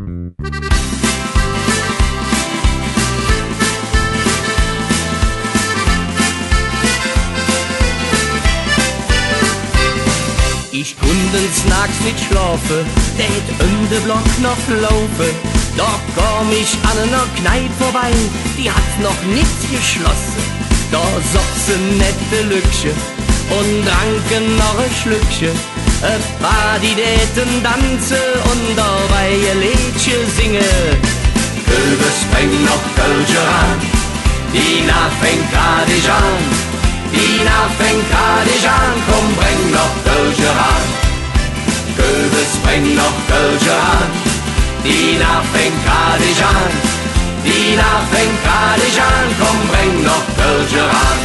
Ich kundens nachts nicht schlafen, det um den Block noch laufen. Da komm ich an einer Kneipe vorbei, die hat noch nicht geschlossen. Da saßen nette Lückchen und tranken noch ein Schlückchen. Ein paar die täten tanzen und dabei ein Liedchen singen. Kürbis bring noch Kölsche ran, die Nacht fängt grad an. Die Nacht fängt grad an, komm bring noch Kölsche ran. Kürbis bring noch Kölsche ran, die Nacht fängt grad an. Die Nacht fängt grad an, komm bring noch Kölsche ran.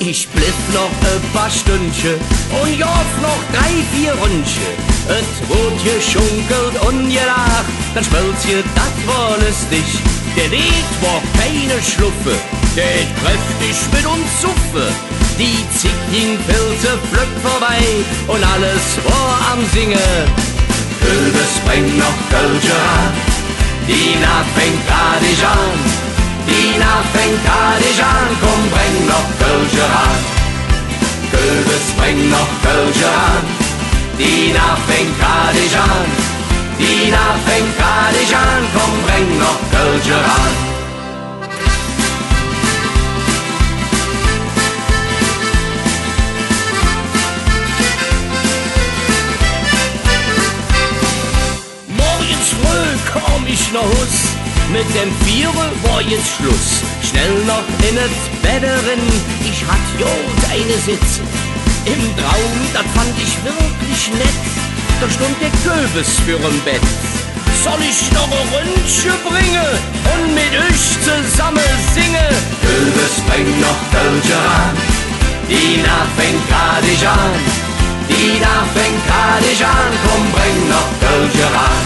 Ich bliff noch ein paar Stündchen und jauf noch 3, 4 Rundchen. Et wurde geschunkelt und gelacht, dann Schwölzchen, dat war lustig. Der Lied war keine Schluffe, der kräftig mit uns Zuffe. Die Zicklingpilze flöck vorbei und alles war am Singen. Kürbis bring noch Kölsche ran, die Nacht fängt grad an. Die Nacht fängt grad an, komm bring noch Kölsche ran. Kürbis bring noch Kölsche ran, die Nacht fängt grad an. Die Nacht fängt grad an, komm bring noch Kölsche ran. Morgens früh komm ich nach Hus. Mit dem Vierer war jetzt Schluss. Schnell noch in das Bett rin, ich hatt jod eine sitzen. Im Traum, das fand ich wirklich nett, da stund der Kürbis für'm Bett. Soll ich noch ein Ründchen bringen und mit euch zusammen singen? Kürbis bring noch Kölsche ran, die Nacht fängt grad an. Die Nacht fängt grad an, komm bring noch Kölsche ran.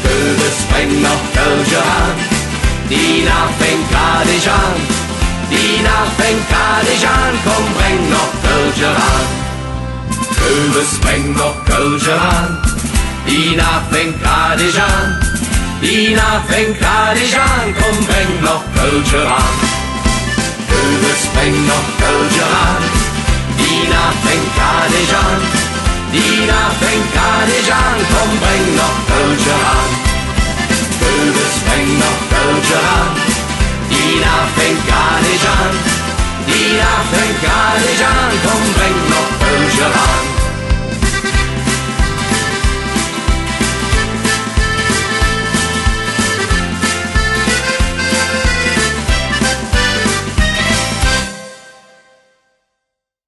Kürbis bring noch Kölsche ran, die Nacht fängt grad an. Die Nacht fängt grad an, komm bring noch Kölsche ran. Kürbis bring noch Kölsche ran, die Nacht fängt grad an. Die Nacht fängt grad an, komm bring noch Kölsche ran. Kürbis bring noch Kölsche ran, die Nacht fängt grad an. Die Nacht fängt grad an, komm bring noch Kölsche ran. Kürbis bring noch Kölsche ran, die Nacht fängt grad an. Die Nacht fängt grad an,